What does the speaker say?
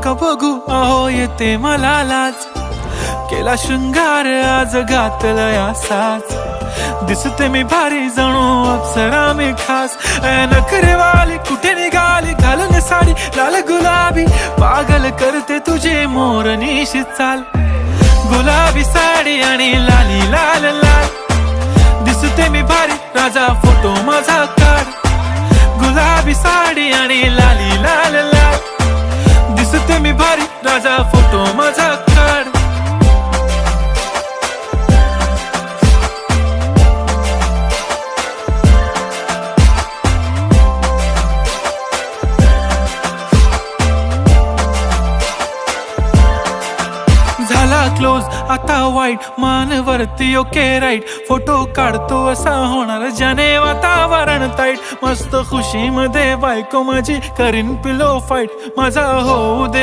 का बघू अहो येते मला लाज, केला शृंगार आज घातलाय असाच, दिसते मी भारी जणू अप्सरा मी खास. नखरेवाली कुठे निघाली घालून साडी लाल गुलाबी, पागल करते तुझे मोरनीशी चाल. गुलाबी साडी आणि लाली लाल लाल, दिसते मी भारी राजा फोटो माझा काढ. गुलाबी साडी आणि लाली लाल लाल, दिसते मी भारी राजा फोटो माझा काढ. झाला क्लोज आता वाईट मानवरती ओके राईट, फोटो काढतो असा होणार ज्याने वातावरण ताईट. मस्त खुशी मध्ये बायको माझी करीन पिलो फाईट, माझा होऊ दे